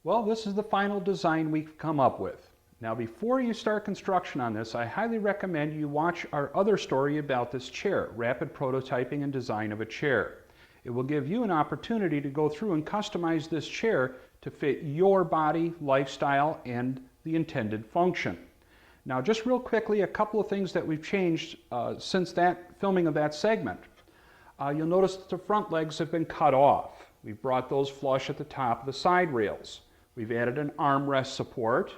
Well, this is the final design we've come up with. Now, before you start construction on this, I highly recommend you watch our other story about this chair, Rapid Prototyping and Design of a Chair. It will give you an opportunity to go through and customize this chair to fit your body, lifestyle, and the intended function. Now, just real quickly, a couple of things that we've changed since that filming of that segment. You'll notice that the front legs have been cut off. We've brought those flush at the top of the side rails. We've added an armrest support.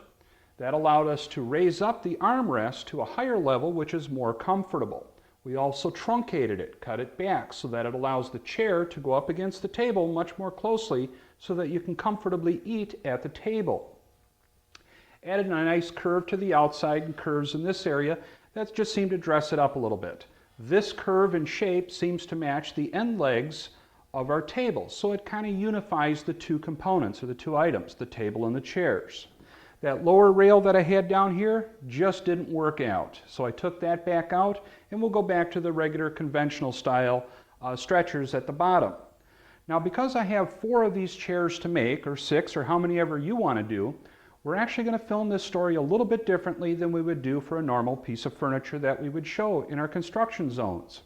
That allowed us to raise up the armrest to a higher level, which is more comfortable. We also truncated it, cut it back, so that it allows the chair to go up against the table much more closely so that you can comfortably eat at the table. Added a nice curve to the outside and curves in this area. That just seemed to dress it up a little bit. This curve and shape seems to match the end legs of our table, so it kind of unifies the two components, or the two items, the table and the chairs. That lower rail that I had down here just didn't work out, so I took that back out, and we'll go back to the regular conventional style stretchers at the bottom. Now, because I have 4 of these chairs to make, or 6, or how many ever you want to do, we're actually going to film this story a little bit differently than we would do for a normal piece of furniture that we would show in our construction zones.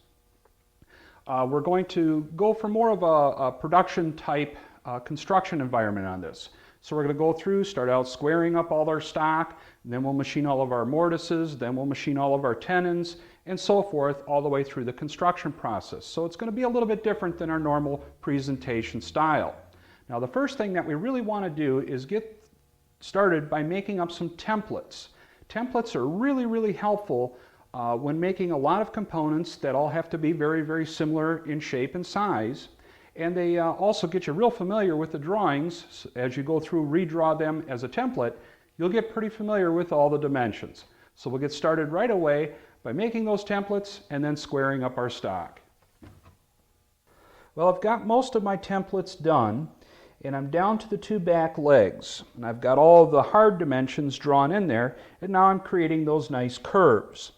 We're going to go for more of a production type construction environment on this. So we're going to go through, start out squaring up all our stock, then we'll machine all of our mortises, then we'll machine all of our tenons, and so forth, all the way through the construction process. So it's going to be a little bit different than our normal presentation style. Now, the first thing that we really want to do is get started by making up some templates. Templates are really, really helpful when making a lot of components that all have to be very, very similar in shape and size. And they also get you real familiar with the drawings. As you go through, redraw them as a template, you'll get pretty familiar with all the dimensions. So we'll get started right away by making those templates and then squaring up our stock. Well, I've got most of my templates done, and I'm down to the 2 back legs. And I've got all of the hard dimensions drawn in there, and now I'm creating those nice curves.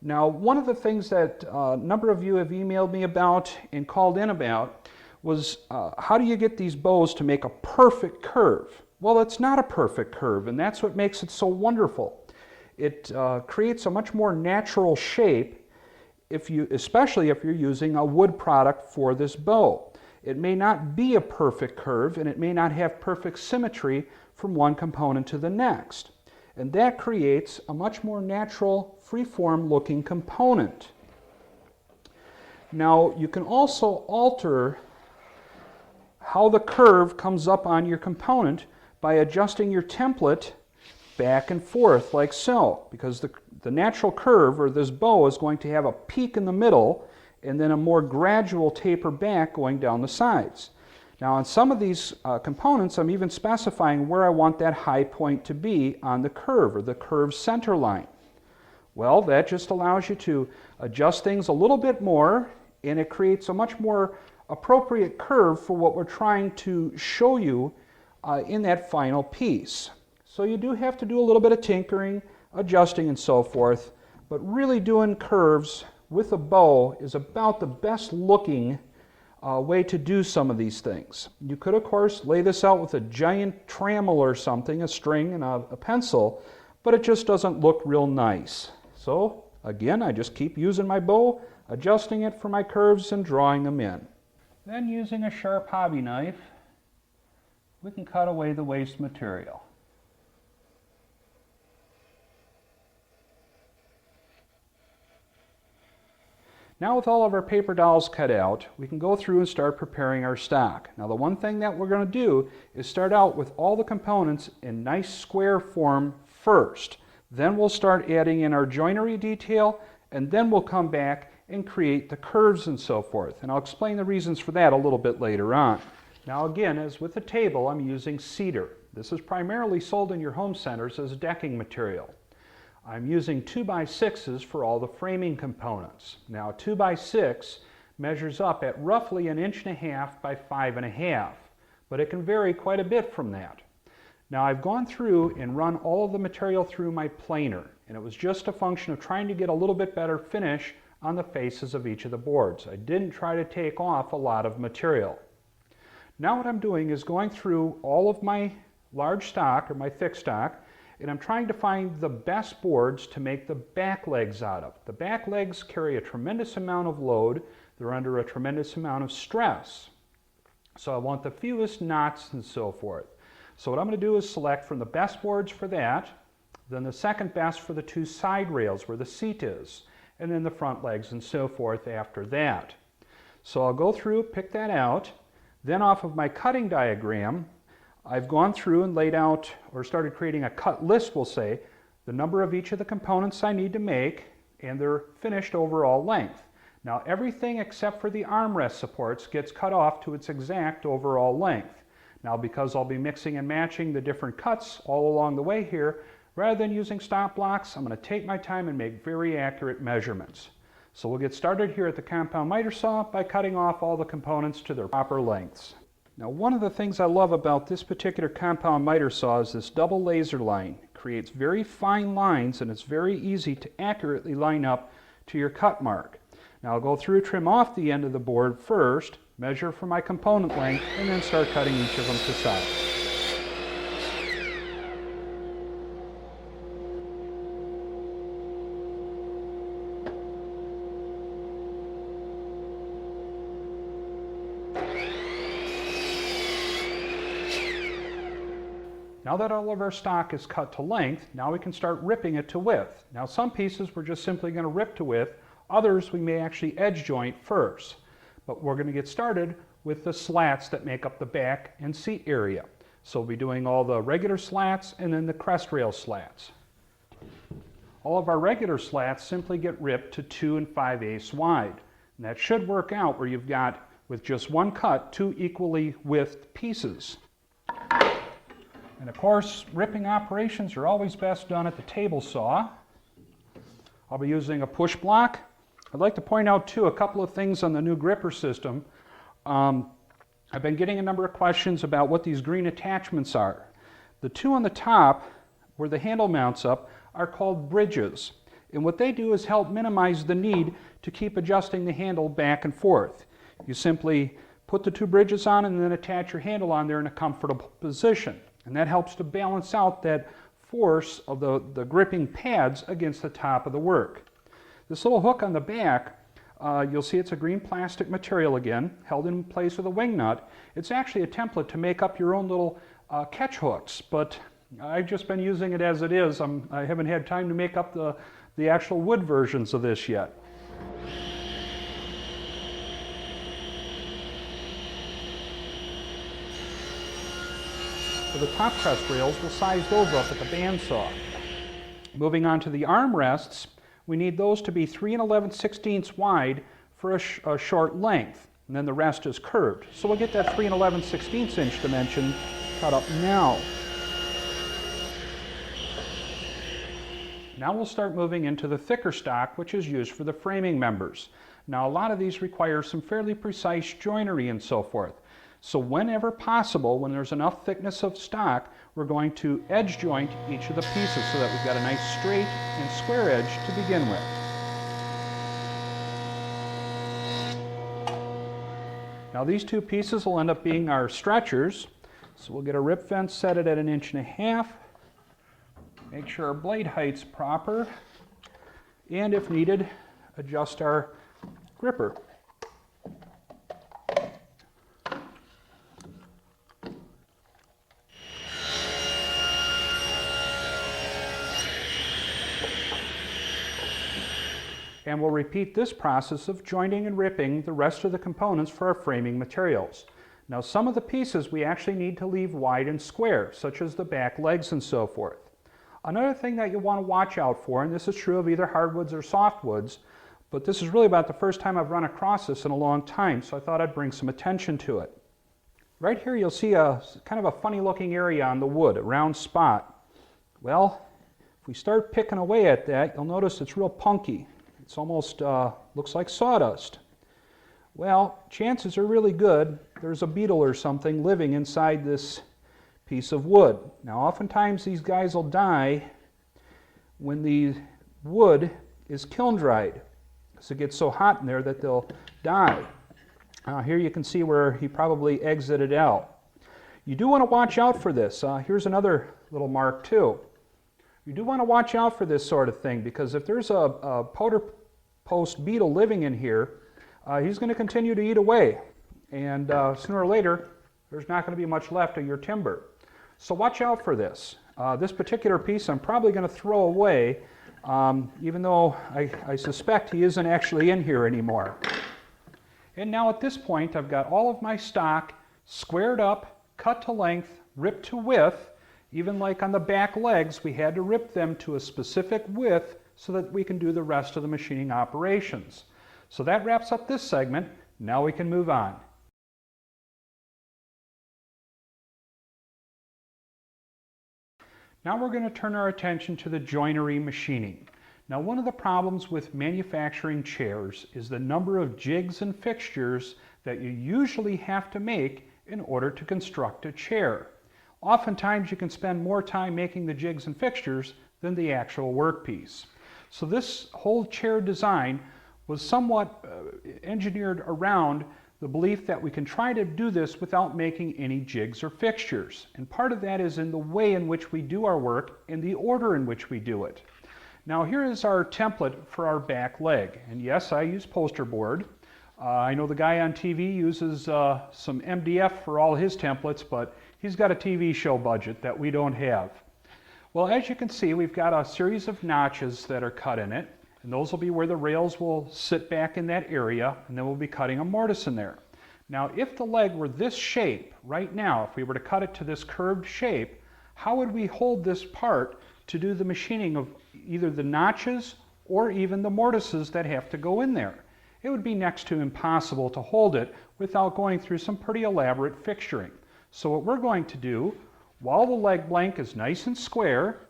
Now, one of the things that a number of you have emailed me about and called in about was how do you get these bows to make a perfect curve? Well, it's not a perfect curve, and that's what makes it so wonderful. It creates a much more natural shape, especially if you're using a wood product for this bow. It may not be a perfect curve, and it may not have perfect symmetry from one component to the next. And that creates a much more natural, free-form looking component. Now, you can also alter how the curve comes up on your component by adjusting your template back and forth like so, because the natural curve, or this bow, is going to have a peak in the middle and then a more gradual taper back going down the sides. Now, on some of these components, I'm even specifying where I want that high point to be on the curve, or the curve center line. Well, that just allows you to adjust things a little bit more, and it creates a much more appropriate curve for what we're trying to show you in that final piece. So you do have to do a little bit of tinkering, adjusting, and so forth, but really doing curves with a bow is about the best looking way to do some of these things. You could, of course, lay this out with a giant trammel or something, a string and a pencil, but it just doesn't look real nice. So again, I just keep using my bow, adjusting it for my curves and drawing them in. Then, using a sharp hobby knife, we can cut away the waste material. Now, with all of our paper dowels cut out, we can go through and start preparing our stock. Now, the one thing that we're going to do is start out with all the components in nice square form first. Then we'll start adding in our joinery detail, and then we'll come back and create the curves and so forth. And I'll explain the reasons for that a little bit later on. Now, again, as with the table, I'm using cedar. This is primarily sold in your home centers as decking material. I'm using 2x6s for all the framing components. Now, 2x6 measures up at roughly 1.5 inches by 5.5 inches, but it can vary quite a bit from that. Now, I've gone through and run all of the material through my planer, and it was just a function of trying to get a little bit better finish on the faces of each of the boards. I didn't try to take off a lot of material. Now what I'm doing is going through all of my large stock, or my thick stock, and I'm trying to find the best boards to make the back legs out of. The back legs carry a tremendous amount of load. They're under a tremendous amount of stress. So I want the fewest knots and so forth. So what I'm going to do is select from the best boards for that, then the second best for the two side rails where the seat is, and then the front legs and so forth after that. So I'll go through, pick that out, then off of my cutting diagram, I've gone through and laid out, or started creating a cut list, we'll say, the number of each of the components I need to make and their finished overall length. Now everything except for the armrest supports gets cut off to its exact overall length. Now because I'll be mixing and matching the different cuts all along the way here, rather than using stop blocks, I'm going to take my time and make very accurate measurements. So we'll get started here at the compound miter saw by cutting off all the components to their proper lengths. Now one of the things I love about this particular compound miter saw is this double laser line. It creates very fine lines and it's very easy to accurately line up to your cut mark. Now I'll go through, trim off the end of the board first, measure for my component length, and then start cutting each of them to size. Now that all of our stock is cut to length, now we can start ripping it to width. Now some pieces we're just simply going to rip to width, others we may actually edge joint first. But we're going to get started with the slats that make up the back and seat area. So we'll be doing all the regular slats and then the crest rail slats. All of our regular slats simply get ripped to 2 5/8 wide. And that should work out where you've got, with just one cut, 2 equally widthed pieces. And of course, ripping operations are always best done at the table saw. I'll be using a push block. I'd like to point out too a couple of things on the new gripper system. I've been getting a number of questions about what these green attachments are. The two on the top, where the handle mounts up, are called bridges. And what they do is help minimize the need to keep adjusting the handle back and forth. You simply put the 2 bridges on and then attach your handle on there in a comfortable position. And that helps to balance out that force of the gripping pads against the top of the work. This little hook on the back, you'll see it's a green plastic material again, held in place with a wing nut. It's actually a template to make up your own little catch hooks, but I've just been using it as it is. I haven't had time to make up the actual wood versions of this yet. For the top crest rails, we'll size those up at the bandsaw. Moving on to the armrests, we need those to be 3 11/16 wide for a short length, and then the rest is curved. So we'll get that 3 11/16 inch dimension cut up now. Now we'll start moving into the thicker stock, which is used for the framing members. Now a lot of these require some fairly precise joinery and so forth. So whenever possible, when there's enough thickness of stock, we're going to edge joint each of the pieces so that we've got a nice straight and square edge to begin with. Now these 2 pieces will end up being our stretchers. So we'll get a rip fence, set it at 1.5 inches. Make sure our blade height's proper. And if needed, adjust our gripper. And we'll repeat this process of jointing and ripping the rest of the components for our framing materials. Now some of the pieces we actually need to leave wide and square, such as the back legs and so forth. Another thing that you'll want to watch out for, and this is true of either hardwoods or softwoods, but this is really about the first time I've run across this in a long time, so I thought I'd bring some attention to it. Right here you'll see a kind of a funny looking area on the wood, a round spot. Well, if we start picking away at that, you'll notice it's real punky. It's almost looks like sawdust. Well, chances are really good there's a beetle or something living inside this piece of wood. Now oftentimes these guys will die when the wood is kiln dried, because it gets so hot in there that they'll die. Here you can see where he probably exited out. You do want to watch out for this. Here's another little mark too. You do want to watch out for this sort of thing, because if there's a powder post beetle living in here, he's going to continue to eat away. And sooner or later, there's not going to be much left of your timber. So watch out for this. This particular piece I'm probably going to throw away, even though I suspect he isn't actually in here anymore. And now at this point, I've got all of my stock squared up, cut to length, ripped to width. Even like on the back legs, we had to rip them to a specific width so that we can do the rest of the machining operations. So that wraps up this segment. Now we can move on. Now we're going to turn our attention to the joinery machining. Now, one of the problems with manufacturing chairs is the number of jigs and fixtures that you usually have to make in order to construct a chair. Oftentimes you can spend more time making the jigs and fixtures than the actual workpiece. So this whole chair design was somewhat engineered around the belief that we can try to do this without making any jigs or fixtures. And part of that is in the way in which we do our work and the order in which we do it. Now here is our template for our back leg. And yes, I use poster board. I know the guy on TV uses some MDF for all his templates, but he's got a TV show budget that we don't have. Well, as you can see, we've got a series of notches that are cut in it, and those will be where the rails will sit back in that area, and then we'll be cutting a mortise in there. Now, if the leg were this shape right now, if we were to cut it to this curved shape, how would we hold this part to do the machining of either the notches or even the mortises that have to go in there? It would be next to impossible to hold it without going through some pretty elaborate fixturing. So what we're going to do, while the leg blank is nice and square,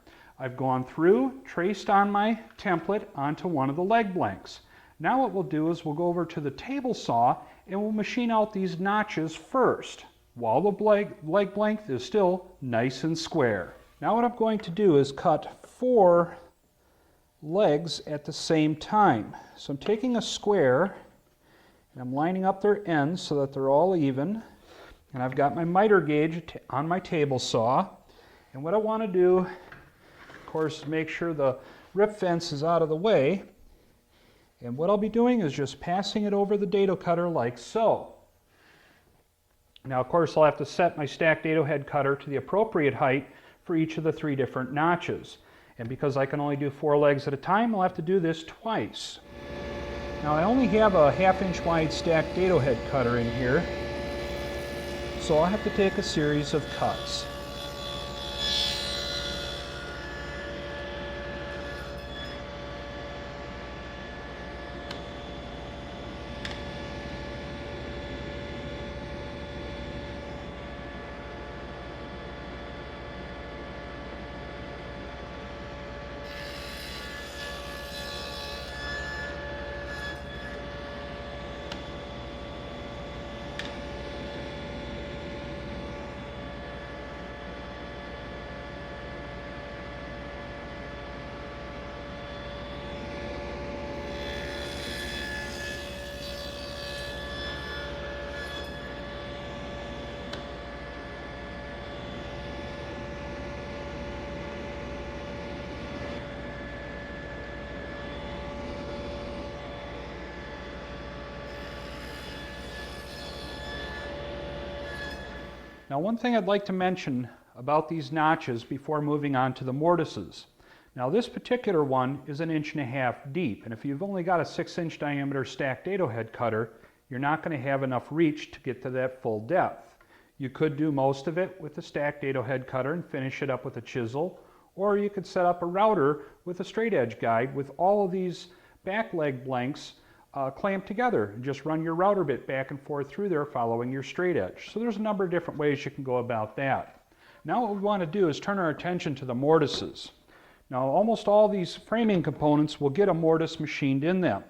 I've gone through, traced on my template onto one of the leg blanks. Now what we'll do is we'll go over to the table saw and we'll machine out these notches first, while the leg blank is still nice and square. Now what I'm going to do is cut 4 legs at the same time. So I'm taking a square and I'm lining up their ends so that they're all even. And I've got my miter gauge on my table saw. And what I want to do, of course, is make sure the rip fence is out of the way. And what I'll be doing is just passing it over the dado cutter like so. Now, of course, I'll have to set my stacked dado head cutter to the appropriate height for each of the 3 different notches. And because I can only do 4 legs at a time, I'll have to do this twice. Now, I only have a 1/2 inch wide stacked dado head cutter in here, so I'll have to take a series of cuts. Now, one thing I'd like to mention about these notches before moving on to the mortises. Now, this particular one is 1.5 inches deep, and if you've only got a 6-inch diameter stacked dado head cutter, you're not going to have enough reach to get to that full depth. You could do most of it with the stacked dado head cutter and finish it up with a chisel, or you could set up a router with a straight edge guide with all of these back leg blanks clamped together, and just run your router bit back and forth through there following your straight edge. So there's a number of different ways you can go about that. Now what we want to do is turn our attention to the mortises. Now almost all these framing components will get a mortise machined in them.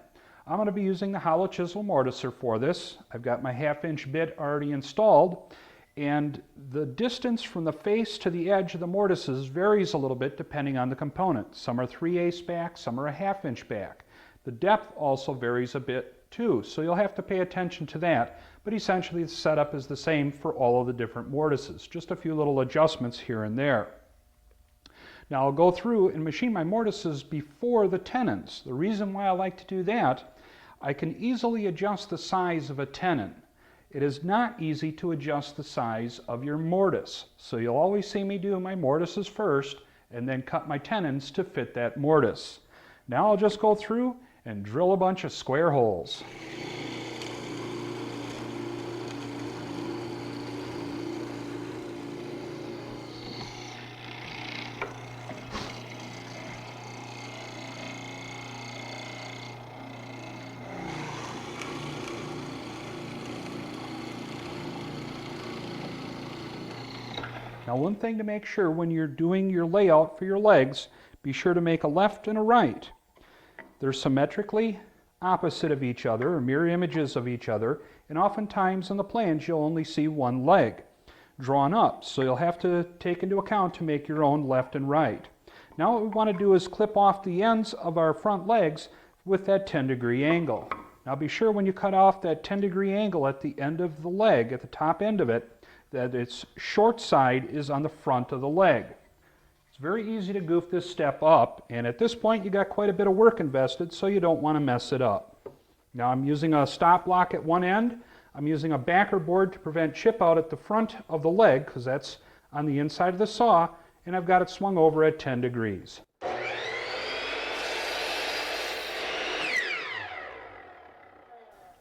I'm going to be using the hollow chisel mortiser for this. I've got my 1/2 inch bit already installed, and the distance from the face to the edge of the mortises varies a little bit depending on the component. Some are 3/8 back, some are a 1/2 inch back. The depth also varies a bit too, so you'll have to pay attention to that. But essentially the setup is the same for all of the different mortises, just a few little adjustments here and there. Now I'll go through and machine my mortises before the tenons. The reason why I like to do that, I can easily adjust the size of a tenon. It is not easy to adjust the size of your mortise. So you'll always see me do my mortises first and then cut my tenons to fit that mortise. Now I'll just go through and drill a bunch of square holes. Now, one thing to make sure when you're doing your layout for your legs, be sure to make a left and a right. They're symmetrically opposite of each other, or mirror images of each other, and oftentimes in the plans you'll only see one leg drawn up, so you'll have to take into account to make your own left and right. Now what we want to do is clip off the ends of our front legs with that 10-degree angle. Now be sure when you cut off that 10-degree angle at the end of the leg, at the top end of it, that its short side is on the front of the leg. It's very easy to goof this step up, and at this point you got quite a bit of work invested, so you don't want to mess it up. Now I'm using a stop block at one end. I'm using a backer board to prevent chip out at the front of the leg, because that's on the inside of the saw, and I've got it swung over at 10 degrees.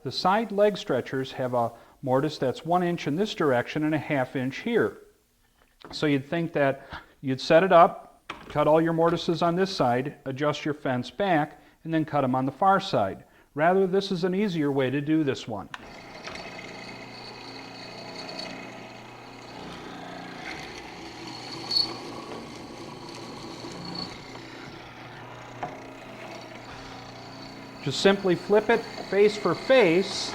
The side leg stretchers have a mortise that's 1 inch in this direction and a 1/2 inch here. So you'd think that you'd set it up, cut all your mortises on this side, adjust your fence back, and then cut them on the far side. Rather, this is an easier way to do this one. Just simply flip it face for face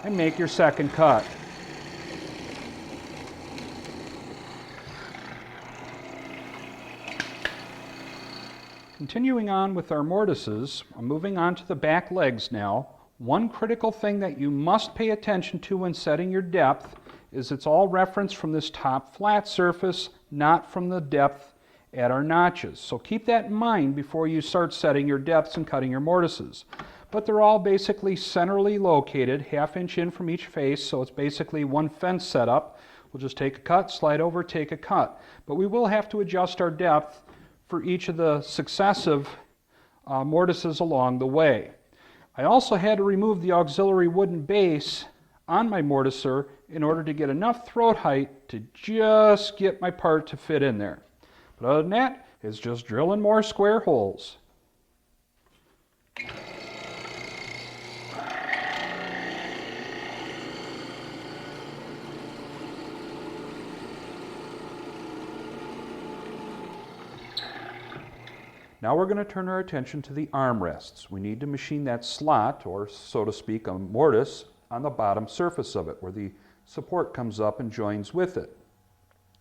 and make your second cut. Continuing on with our mortises, I'm moving on to the back legs now. One critical thing that you must pay attention to when setting your depth is it's all referenced from this top flat surface, not from the depth at our notches. So keep that in mind before you start setting your depths and cutting your mortises. But they're all basically centrally located, 1/2 inch in from each face, so it's basically one fence setup. We'll just take a cut, slide over, take a cut. But we will have to adjust our depth for each of the successive mortises along the way. I also had to remove the auxiliary wooden base on my mortiser in order to get enough throat height to just get my part to fit in there. But other than that, it's just drilling more square holes. Now we're going to turn our attention to the armrests. We need to machine that slot, or so to speak, a mortise, on the bottom surface of it, where the support comes up and joins with it.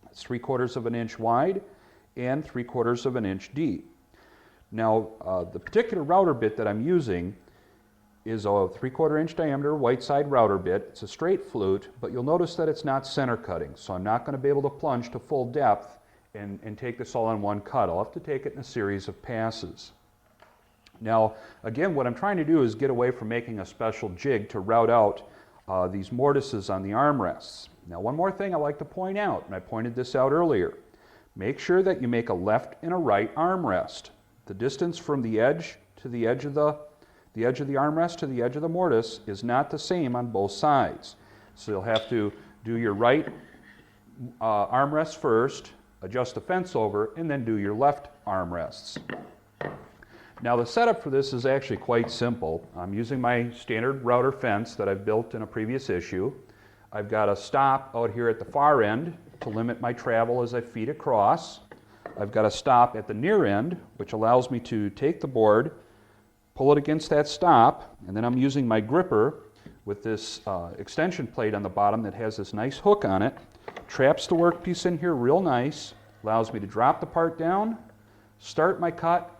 It's 3/4 of an inch wide and 3/4 of an inch deep. Now, the particular router bit that I'm using is a 3/4 inch diameter white side router bit. It's a straight flute, but you'll notice that it's not center cutting, so I'm not going to be able to plunge to full depth and take this all in one cut. I'll have to take it in a series of passes. Now, again, what I'm trying to do is get away from making a special jig to route out these mortises on the armrests. Now, one more thing I like to point out, and I pointed this out earlier. Make sure that you make a left and a right armrest. The distance from the edge to the edge of the armrest to the edge of the mortise is not the same on both sides. So you'll have to do your right armrest first, adjust the fence over, and then do your left armrests. Now the setup for this is actually quite simple. I'm using my standard router fence that I've built in a previous issue. I've got a stop out here at the far end to limit my travel as I feed across. I've got a stop at the near end, which allows me to take the board, pull it against that stop, and then I'm using my gripper with this extension plate on the bottom that has this nice hook on it. Traps the workpiece in here real nice, allows me to drop the part down, start my cut,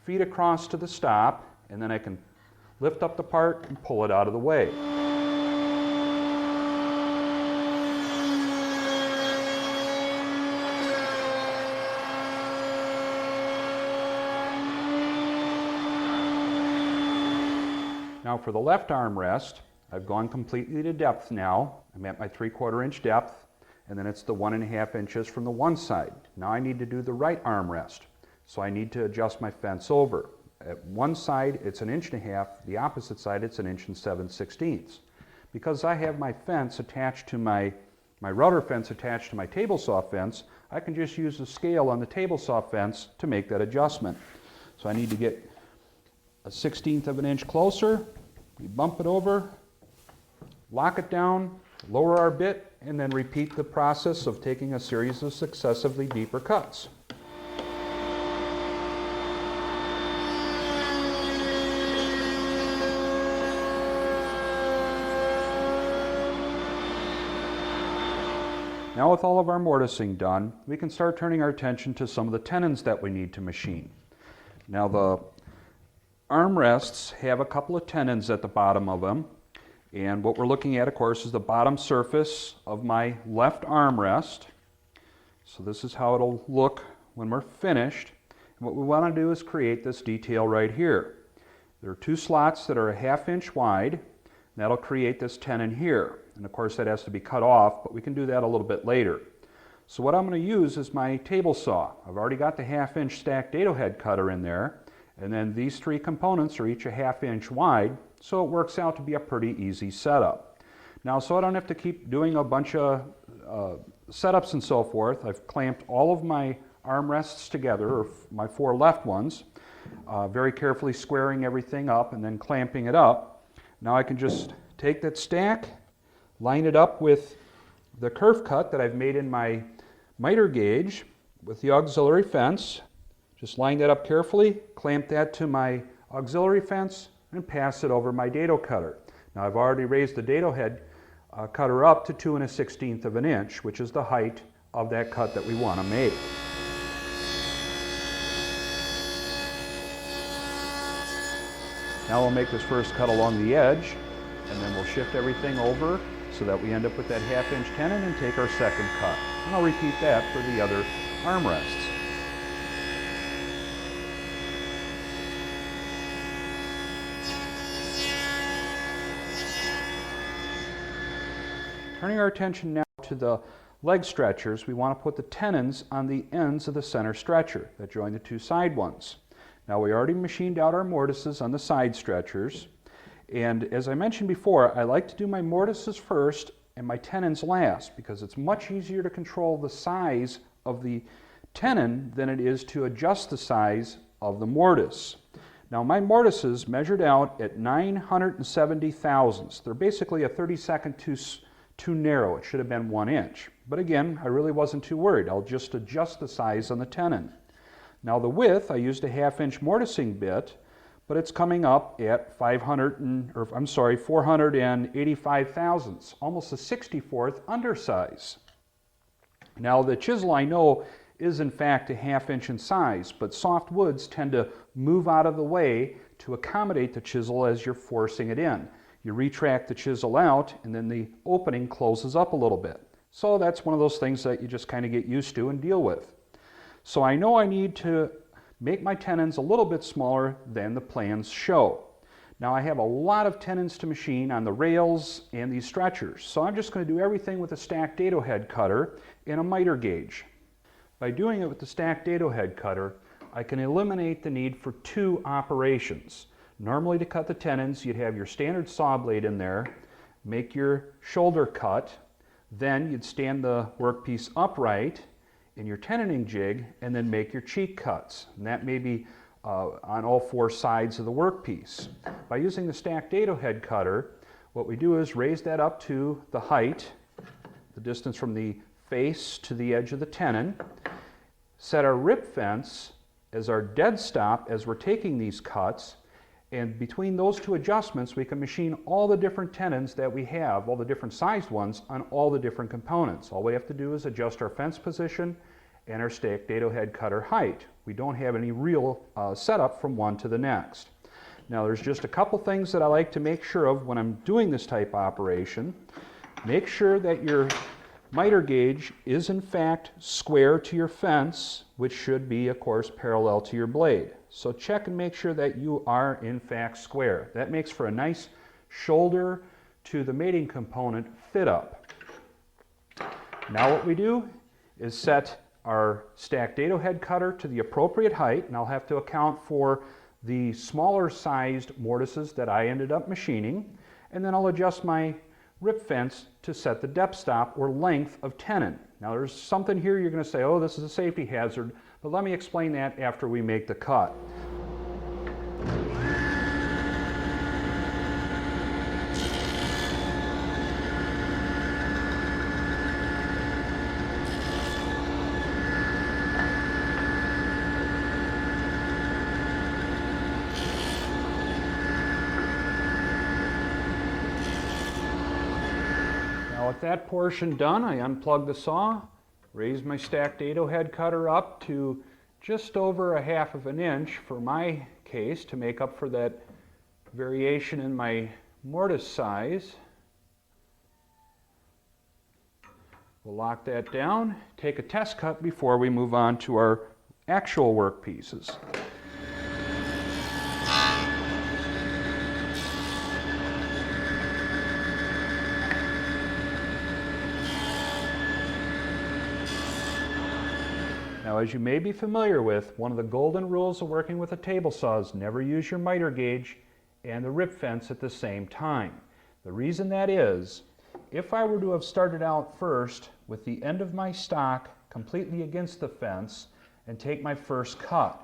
feed across to the stop, and then I can lift up the part and pull it out of the way. Now for the left armrest, I've gone completely to depth now. I'm at my 3/4 inch depth, and then it's the 1.5 inches from the one side. Now I need to do the right armrest, so I need to adjust my fence over. At one side it's 1.5 inches, the opposite side it's 1 7/16 inches. Because I have my fence attached to my router fence attached to my table saw fence, I can just use the scale on the table saw fence to make that adjustment. So I need to get 1/16 of an inch closer. We bump it over, lock it down, lower our bit, and then repeat the process of taking a series of successively deeper cuts. Now with all of our mortising done, we can start turning our attention to some of the tenons that we need to machine. Now the armrests have a couple of tenons at the bottom of them, and what we're looking at, of course, is the bottom surface of my left armrest. So this is how it'll look when we're finished. And what we want to do is create this detail right here. There are 2 slots that are 1/2 inch wide, and that'll create this tenon here. And of course that has to be cut off, but we can do that a little bit later. So what I'm going to use is my table saw. I've already got the 1/2 inch stacked dado head cutter in there. And then these 3 components are each 1/2 inch wide, so it works out to be a pretty easy setup. Now, so I don't have to keep doing a bunch of setups and so forth, I've clamped all of my armrests together, or my 4 left ones, very carefully squaring everything up and then clamping it up. Now I can just take that stack, line it up with the kerf cut that I've made in my miter gauge with the auxiliary fence. Just line that up carefully, clamp that to my auxiliary fence, and pass it over my dado cutter. Now I've already raised the dado head cutter up to 2 1/16 of an inch, which is the height of that cut that we want to make. Now we'll make this first cut along the edge, and then we'll shift everything over so that we end up with that 1/2 inch tenon and take our second cut. And I'll repeat that for the other armrests. Turning our attention now to the leg stretchers, we want to put the tenons on the ends of the center stretcher that join the 2 side ones. Now we already machined out our mortises on the side stretchers, and as I mentioned before, I like to do my mortises first and my tenons last because it's much easier to control the size of the tenon than it is to adjust the size of the mortise. Now my mortises measured out at 970 thousandths. They're basically a 32nd too narrow. It should have been 1 inch. But again, I really wasn't too worried. I'll just adjust the size on the tenon. Now the width, I used a 1/2 inch mortising bit, but it's coming up at 485 thousandths, almost a 64th undersize. Now the chisel I know is in fact a 1/2 inch in size, but soft woods tend to move out of the way to accommodate the chisel as you're forcing it in. You retract the chisel out and then the opening closes up a little bit. So that's one of those things that you just kind of get used to and deal with. So I know I need to make my tenons a little bit smaller than the plans show. Now I have a lot of tenons to machine on the rails and these stretchers, so I'm just going to do everything with a stacked dado head cutter and a miter gauge. By doing it with the stacked dado head cutter, I can eliminate the need for 2 operations. Normally to cut the tenons, you'd have your standard saw blade in there, make your shoulder cut, then you'd stand the workpiece upright in your tenoning jig and then make your cheek cuts. And that may be on all 4 sides of the workpiece. By using the stacked dado head cutter, what we do is raise that up to the height, the distance from the face to the edge of the tenon, set our rip fence as our dead stop as we're taking these cuts, and between those 2 adjustments we can machine all the different tenons that we have, all the different sized ones, on all the different components. All we have to do is adjust our fence position and our stacked dado head cutter height. We don't have any real setup from one to the next. Now there's just a couple things that I like to make sure of when I'm doing this type of operation. Make sure that your miter gauge is in fact square to your fence, which should be of course parallel to your blade. So check and make sure that you are in fact square. That makes for a nice shoulder to the mating component fit up. Now what we do is set our stacked dado head cutter to the appropriate height, and I'll have to account for the smaller sized mortises that I ended up machining, and then I'll adjust my rip fence to set the depth stop or length of tenon. Now there's something here you're going to say, oh, this is a safety hazard, but let me explain that after we make the cut. With that portion done, I unplug the saw, raise my stacked dado head cutter up to just over 1/2 of an inch for my case to make up for that variation in my mortise size. We'll lock that down, take a test cut before we move on to our actual work pieces. Now, as you may be familiar with, one of the golden rules of working with a table saw is never use your miter gauge and the rip fence at the same time. The reason that is, if I were to have started out first with the end of my stock completely against the fence and take my first cut,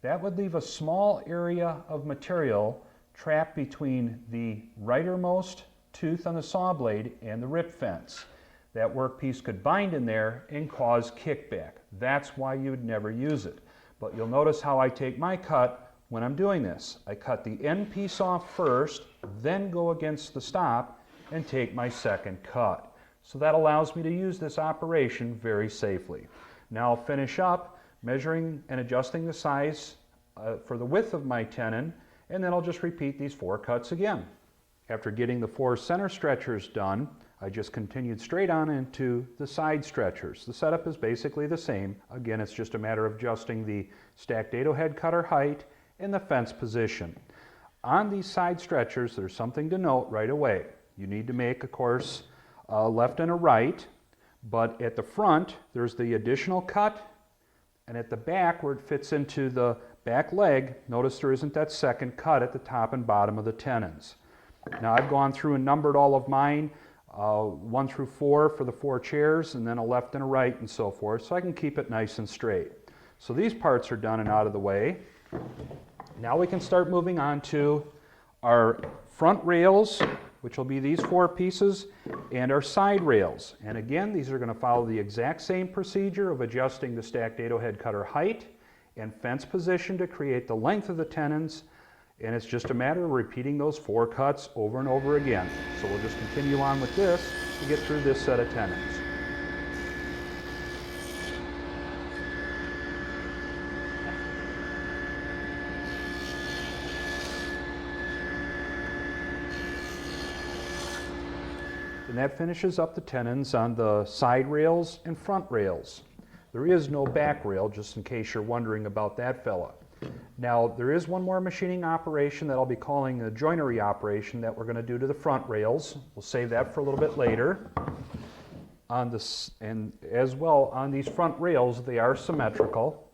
that would leave a small area of material trapped between the rightermost tooth on the saw blade and the rip fence. That workpiece could bind in there and cause kickback. That's why you would never use it. But you'll notice how I take my cut when I'm doing this. I cut the end piece off first, then go against the stop and take my second cut. So that allows me to use this operation very safely. Now I'll finish up measuring and adjusting the size for the width of my tenon, and then I'll just repeat these 4 cuts again. After getting the 4 center stretchers done, I just continued straight on into the side stretchers. The setup is basically the same. Again, it's just a matter of adjusting the stacked dado head cutter height and the fence position. On these side stretchers, there's something to note right away. You need to make, of course, a left and a right, but at the front, there's the additional cut, and at the back, where it fits into the back leg, notice there isn't that second cut at the top and bottom of the tenons. Now, I've gone through and numbered all of mine, 1 through 4 for the 4 chairs, and then a left and a right and so forth, so I can keep it nice and straight. So these parts are done and out of the way. Now we can start moving on to our front rails, which will be these 4 pieces, and our side rails. And again, these are going to follow the exact same procedure of adjusting the stacked dado head cutter height and fence position to create the length of the tenons. And it's just a matter of repeating those 4 cuts over and over again. So we'll just continue on with this to get through this set of tenons. And that finishes up the tenons on the side rails and front rails. There is no back rail, just in case you're wondering about that fella. Now, there is one more machining operation that I'll be calling a joinery operation that we're going to do to the front rails. We'll save that for a little bit later. And as well, on these front rails, they are symmetrical.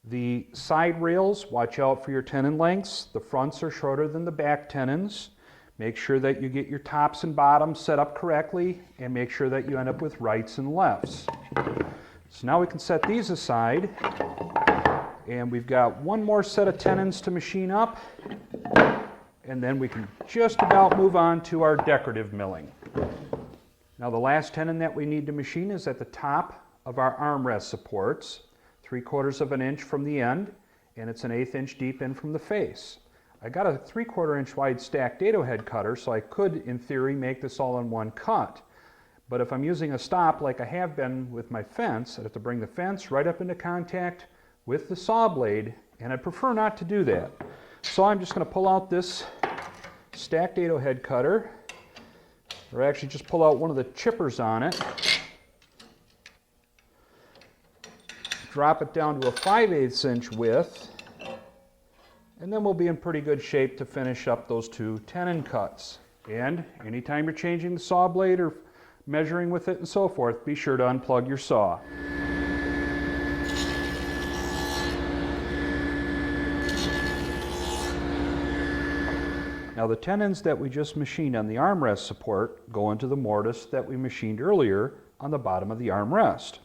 The side rails, watch out for your tenon lengths. The fronts are shorter than the back tenons. Make sure that you get your tops and bottoms set up correctly, and make sure that you end up with rights and lefts. So now we can set these aside. And we've got one more set of tenons to machine up, and then we can just about move on to our decorative milling. Now the last tenon that we need to machine is at the top of our armrest supports, 3/4 of an inch from the end, and it's an 1/8 inch deep in from the face. I got a 3/4 inch wide stacked dado head cutter, so I could, in theory, make this all in one cut. But if I'm using a stop like I have been with my fence, I'd have to bring the fence right up into contact with the saw blade, and I prefer not to do that. So I'm just going to pull out this stacked dado head cutter, or actually just pull out one of the chippers on it, drop it down to a 5/8 inch width, and then we'll be in pretty good shape to finish up those two tenon cuts. And anytime you're changing the saw blade or measuring with it and so forth, be sure to unplug your saw. Now the tenons that we just machined on the armrest support go into the mortise that we machined earlier on the bottom of the armrest.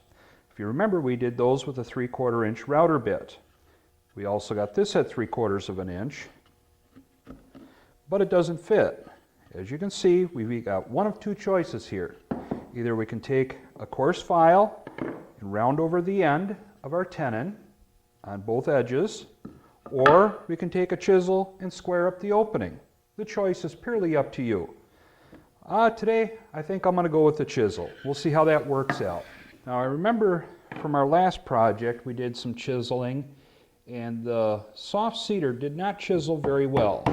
If you remember, we did those with a 3/4 inch router bit. We also got this at 3/4 of an inch, but it doesn't fit. As you can see, we've got one of two choices here. Either we can take a coarse file and round over the end of our tenon on both edges, or we can take a chisel and square up the opening. The choice is purely up to you. Today, I think I'm going to go with the chisel. We'll see how that works out. Now, I remember from our last project, we did some chiseling, and the soft cedar did not chisel very well.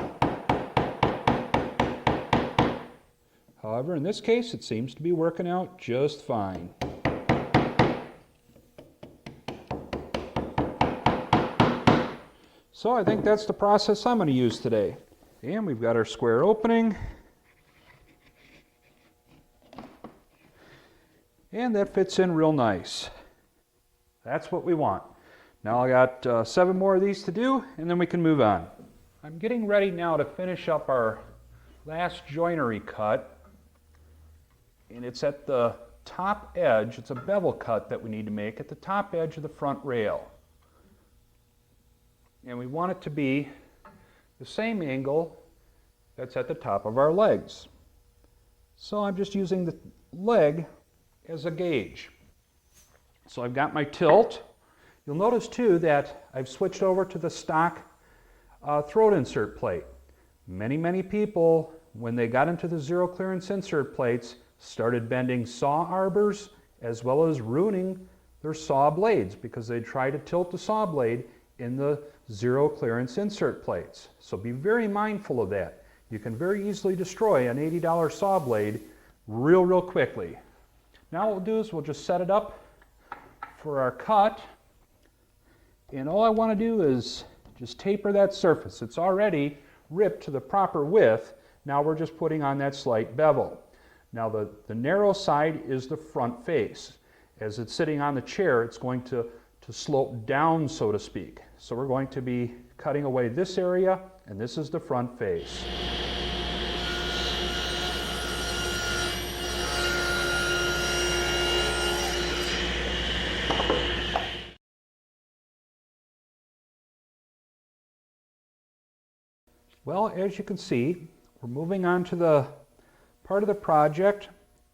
However, in this case, it seems to be working out just fine. So I think that's the process I'm going to use today. And we've got our square opening. And that fits in real nice. That's what we want. Now I got 7 more of these to do, and then we can move on. I'm getting ready now to finish up our last joinery cut. And it's at the top edge. It's a bevel cut that we need to make at the top edge of the front rail. And we want it to be the same angle that's at the top of our legs. So I'm just using the leg as a gauge. So I've got my tilt. You'll notice too that I've switched over to the stock throat insert plate. Many people, when they got into the zero clearance insert plates, started bending saw arbors as well as ruining their saw blades because they tried to tilt the saw blade in the zero clearance insert plates. So be very mindful of that. You can very easily destroy an $80 saw blade real quickly. Now what we'll do is we'll just set it up for our cut, and all I want to do is just taper that surface. It's already ripped to the proper width. Now we're just putting on that slight bevel. Now the narrow side is the front face. As it's sitting on the chair, it's going to slope down, so to speak. So we're going to be cutting away this area, and this is the front face. Well, as you can see, we're moving on to the part of the project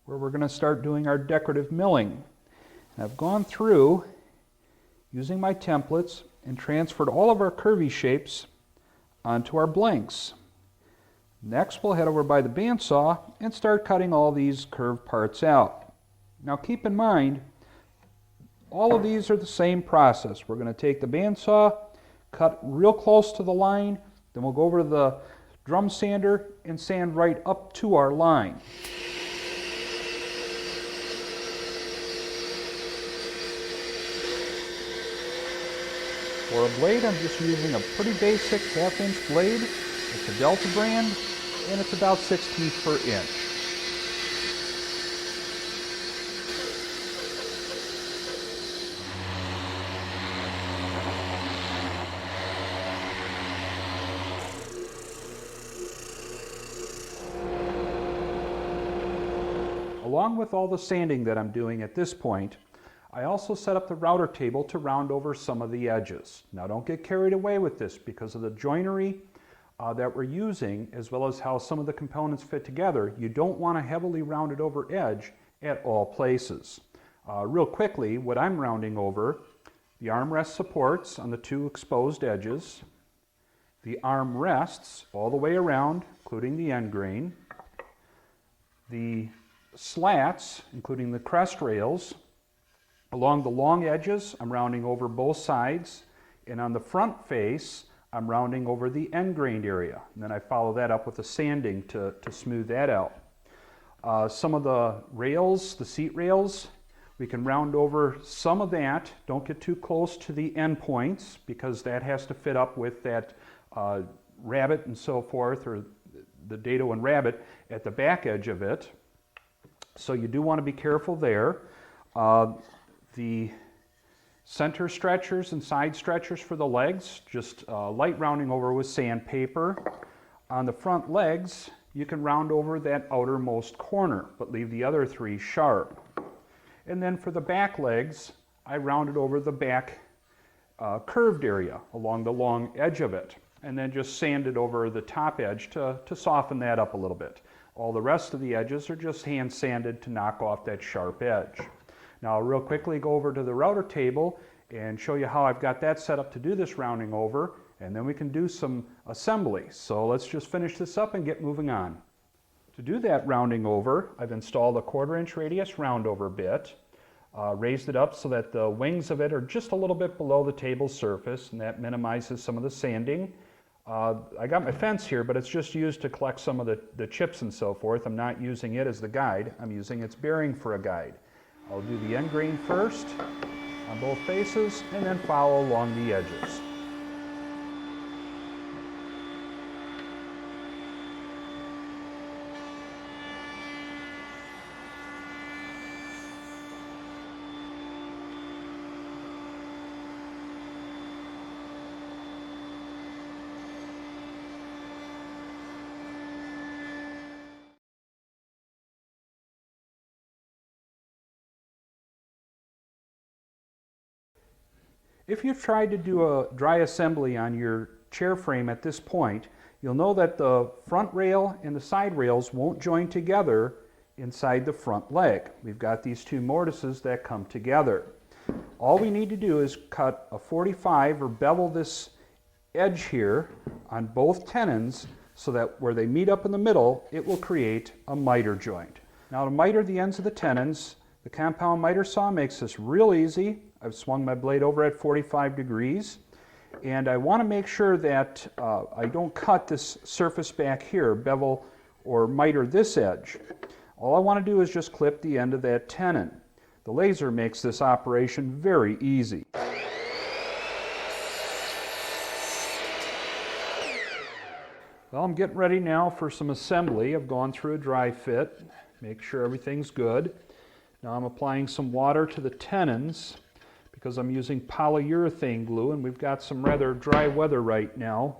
where we're going to start doing our decorative milling. And I've gone through using my templates and transferred all of our curvy shapes onto our blanks. Next, we'll head over by the bandsaw and start cutting all these curved parts out. Now keep in mind, all of these are the same process. We're going to take the bandsaw, cut real close to the line, then we'll go over to the drum sander and sand right up to our line. For a blade, I'm just using a pretty basic 1/2 inch blade. It's a Delta brand, and it's about 1/16 per inch. Along with all the sanding that I'm doing at this point, I also set up the router table to round over some of the edges. Now don't get carried away with this because of the joinery that we're using, as well as how some of the components fit together. You don't want a heavily rounded over edge at all places. Real quickly, what I'm rounding over, the armrest supports on the 2 exposed edges, the arm rests all the way around, including the end grain, the slats, including the crest rails. Along the long edges, I'm rounding over both sides, and on the front face, I'm rounding over the end grained area. And then I follow that up with a sanding to smooth that out. Some of the rails, the seat rails, we can round over some of that. Don't get too close to the end points because that has to fit up with that rabbet and so forth, or the dado and rabbet at the back edge of it. So you do want to be careful there. The center stretchers and side stretchers for the legs, just light rounding over with sandpaper. On the front legs, you can round over that outermost corner, but leave the other three sharp. And then for the back legs, I rounded over the back curved area along the long edge of it, and then just sanded over the top edge to soften that up a little bit. All the rest of the edges are just hand sanded to knock off that sharp edge. Now I'll real quickly go over to the router table and show you how I've got that set up to do this rounding over, and then we can do some assembly. So let's just finish this up and get moving on. To do that rounding over, I've installed a 1/4 inch radius roundover bit, raised it up so that the wings of it are just a little bit below the table surface, and that minimizes some of the sanding. I got my fence here, but it's just used to collect some of the chips and so forth. I'm not using it as the guide. I'm using its bearing for a guide. I'll do the end grain first on both faces and then follow along the edges. If you've tried to do a dry assembly on your chair frame at this point, you'll know that the front rail and the side rails won't join together inside the front leg. We've got these two mortises that come together. All we need to do is cut a 45 or bevel this edge here on both tenons so that where they meet up in the middle, it will create a miter joint. Now to miter the ends of the tenons, the compound miter saw makes this real easy. I've swung my blade over at 45 degrees, and I want to make sure that I don't cut this surface back here, bevel or miter this edge. All I want to do is just clip the end of that tenon. The laser makes this operation very easy. Well, I'm getting ready now for some assembly. I've gone through a dry fit, make sure everything's good. Now I'm applying some water to the tenons because I'm using polyurethane glue, and we've got some rather dry weather right now.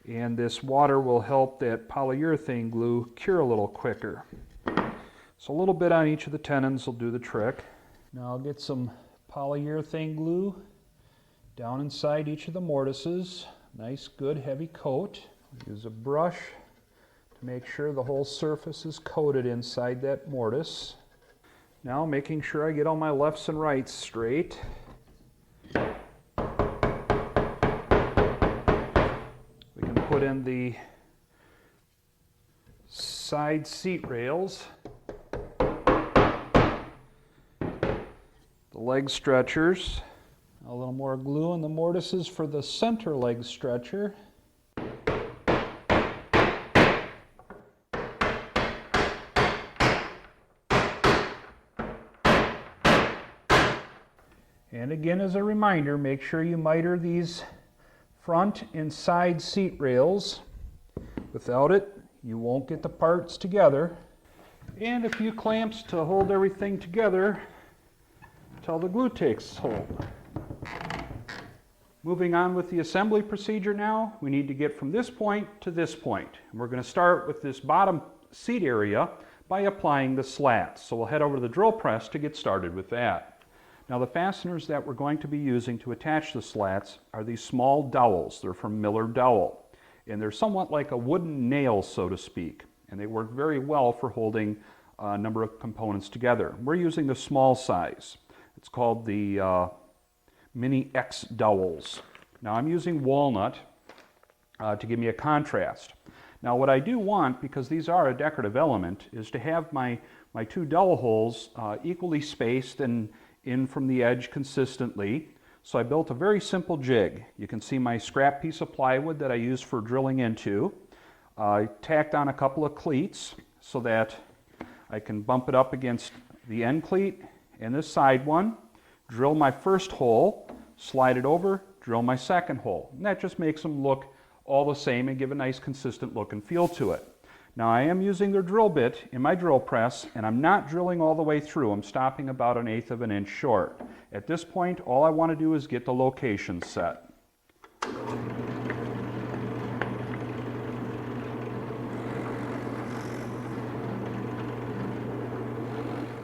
And this water will help that polyurethane glue cure a little quicker. So a little bit on each of the tenons will do the trick. Now I'll get some polyurethane glue down inside each of the mortises. Nice, good, heavy coat. Use a brush to make sure the whole surface is coated inside that mortise. Now making sure I get all my lefts and rights straight. We can put in the side seat rails, the leg stretchers, a little more glue on the mortises for the center leg stretcher. And again, as a reminder, make sure you miter these front and side seat rails. Without it, you won't get the parts together. And a few clamps to hold everything together until the glue takes hold. Moving on with the assembly procedure now, we need to get from this point to this point. And we're going to start with this bottom seat area by applying the slats. So we'll head over to the drill press to get started with that. Now the fasteners that we're going to be using to attach the slats are these small dowels. They're from Miller Dowel, and they're somewhat like a wooden nail, so to speak, and they work very well for holding a number of components together. We're using the small size. It's called the Mini X dowels. Now I'm using walnut to give me a contrast. Now what I do want, because these are a decorative element, is to have my two dowel holes equally spaced and in from the edge consistently, So I built a very simple jig. You can see my scrap piece of plywood that I use for drilling into. I tacked on a couple of cleats so that I can bump it up against the end cleat and this side one, drill my first hole, slide it over, drill my second hole. And that just makes them look all the same and give a nice consistent look and feel to it. Now I am using the drill bit in my drill press and I'm not drilling all the way through. I'm stopping about 1/8 of an inch short. At this point, all I want to do is get the location set.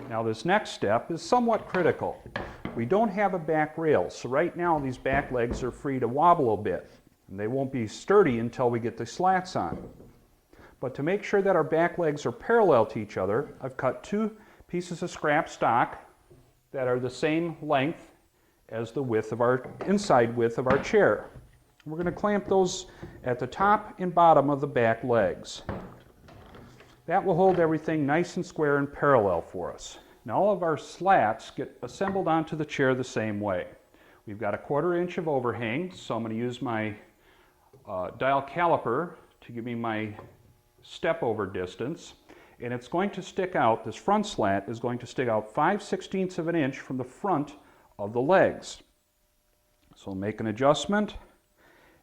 Now this next step is somewhat critical. We don't have a back rail, so right now these back legs are free to wobble a bit, and they won't be sturdy until we get the slats on. But to make sure that our back legs are parallel to each other, I've cut 2 pieces of scrap stock that are the same length as the width of our inside width of our chair. We're going to clamp those at the top and bottom of the back legs. That will hold everything nice and square and parallel for us. Now all of our slats get assembled onto the chair the same way. We've got a 1/4 inch of overhang, so I'm going to use my dial caliper to give me my step over distance, and it's going to stick out, this front slat is going to stick out 5/16 of an inch from the front of the legs. So we'll make an adjustment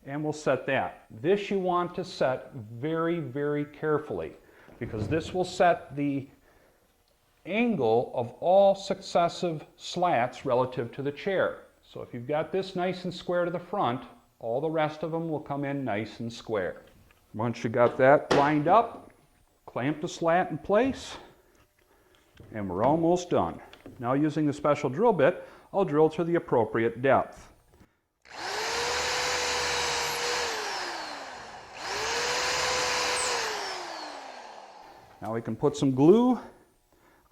and we'll set that. This you want to set very, very carefully because this will set the angle of all successive slats relative to the chair. So if you've got this nice and square to the front, all the rest of them will come in nice and square. Once you got that lined up, clamp the slat in place, and we're almost done. Now using the special drill bit, I'll drill to the appropriate depth. Now we can put some glue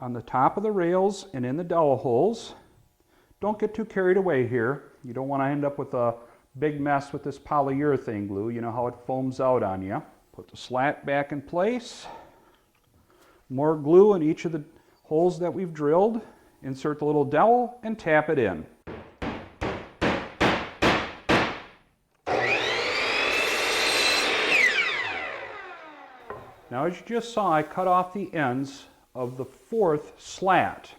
on the top of the rails and in the dowel holes. Don't get too carried away here. You don't want to end up with a big mess with this polyurethane glue. You know how it foams out on you. Put the slat back in place. More glue in each of the holes that we've drilled. Insert the little dowel and tap it in. Now as you just saw, I cut off the ends of the 4th slat.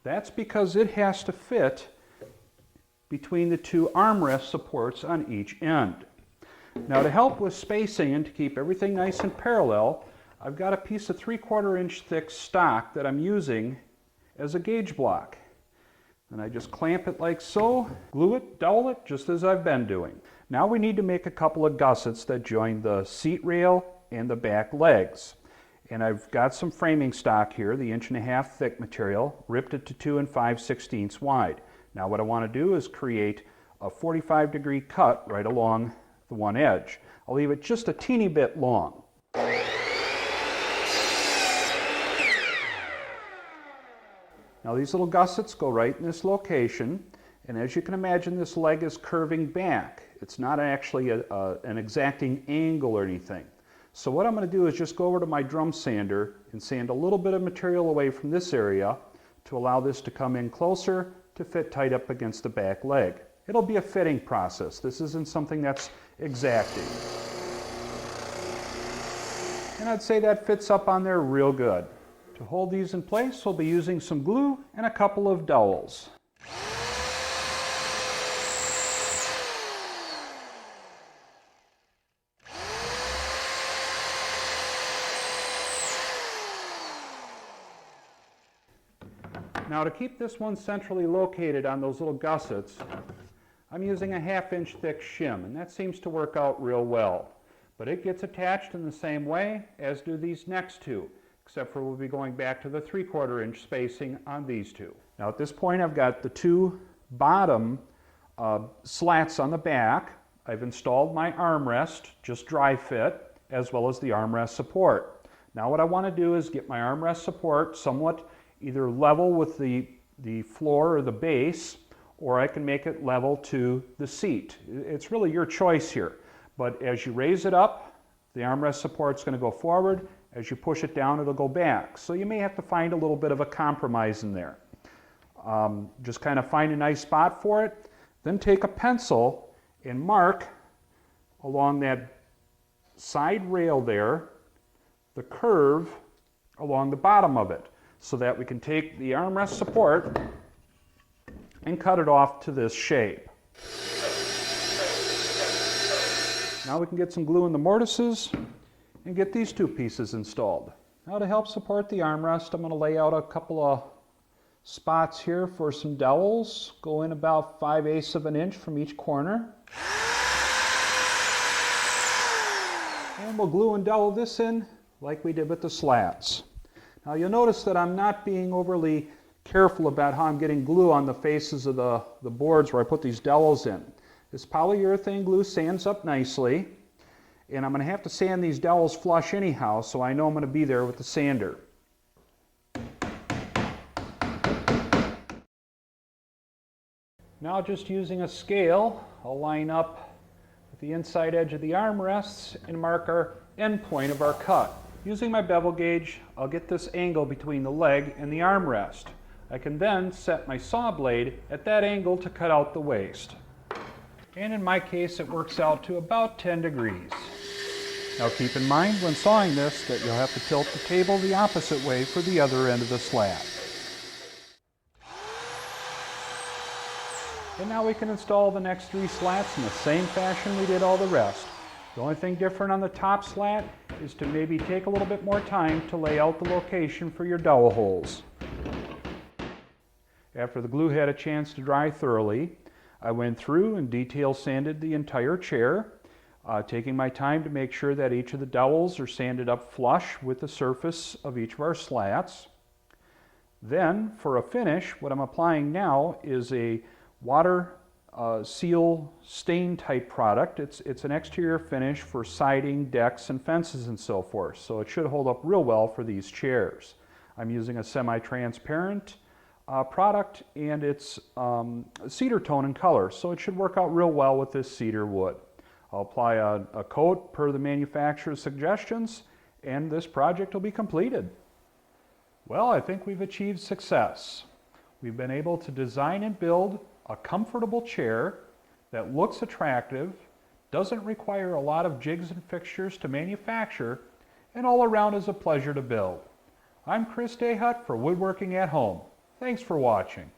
That's because it has to fit between the 2 armrest supports on each end. Now to help with spacing and to keep everything nice and parallel, I've got a piece of 3/4 inch thick stock that I'm using as a gauge block. And I just clamp it like so, glue it, dowel it, just as I've been doing. Now we need to make a couple of gussets that join the seat rail and the back legs. And I've got some framing stock here, the 1.5 inch thick material, ripped it to 2 5/16 wide. Now what I want to do is create a 45-degree cut right along the one edge. I'll leave it just a teeny bit long. Now these little gussets go right in this location, and as you can imagine, this leg is curving back. It's not actually an exacting angle or anything. So what I'm going to do is just go over to my drum sander and sand a little bit of material away from this area to allow this to come in closer to fit tight up against the back leg. It'll be a fitting process. This isn't something that's exacting. And I'd say that fits up on there real good. To hold these in place, we'll be using some glue and a couple of dowels. Now to keep this one centrally located on those little gussets, I'm using a 1/2 inch thick shim, and that seems to work out real well. But it gets attached in the same way as do these next 2, except for we'll be going back to the 3/4 inch spacing on these 2. Now at this point I've got the 2 bottom slats on the back. I've installed my armrest, just dry fit, as well as the armrest support. Now what I want to do is get my armrest support somewhat either level with the floor or the base, or I can make it level to the seat. It's really your choice here. But as you raise it up, the armrest support's going to go forward. As you push it down, it'll go back. So you may have to find a little bit of a compromise in there. Just kind of find a nice spot for it. Then take a pencil and mark along that side rail there the curve along the bottom of it, so that we can take the armrest support and cut it off to this shape. Now we can get some glue in the mortises and get these two pieces installed. Now to help support the armrest, I'm going to lay out a couple of spots here for some dowels. Go in about 5/8 of an inch from each corner. And we'll glue and dowel this in like we did with the slats. Now you'll notice that I'm not being overly careful about how I'm getting glue on the faces of the boards where I put these dowels in. This polyurethane glue sands up nicely, and I'm going to have to sand these dowels flush anyhow, so I know I'm going to be there with the sander. Now just using a scale, I'll line up with the inside edge of the armrests and mark our end point of our cut. Using my bevel gauge, I'll get this angle between the leg and the armrest. I can then set my saw blade at that angle to cut out the waste. And in my case, it works out to about 10 degrees. Now keep in mind when sawing this that you'll have to tilt the table the opposite way for the other end of the slat. And now we can install the next 3 slats in the same fashion we did all the rest. The only thing different on the top slat is to maybe take a little bit more time to lay out the location for your dowel holes. After the glue had a chance to dry thoroughly, I went through and detail sanded the entire chair, taking my time to make sure that each of the dowels are sanded up flush with the surface of each of our slats. Then, for a finish, what I'm applying now is a water seal stain type product. It's an exterior finish for siding, decks, and fences and so forth, so it should hold up real well for these chairs. I'm using a semi-transparent product, and it's cedar tone in color, so it should work out real well with this cedar wood. I'll apply a coat per the manufacturer's suggestions, and this project will be completed. Well, I think we've achieved success. We've been able to design and build a comfortable chair that looks attractive, doesn't require a lot of jigs and fixtures to manufacture, and all around is a pleasure to build. I'm Chris DeHut for Woodworking at Home. Thanks for watching.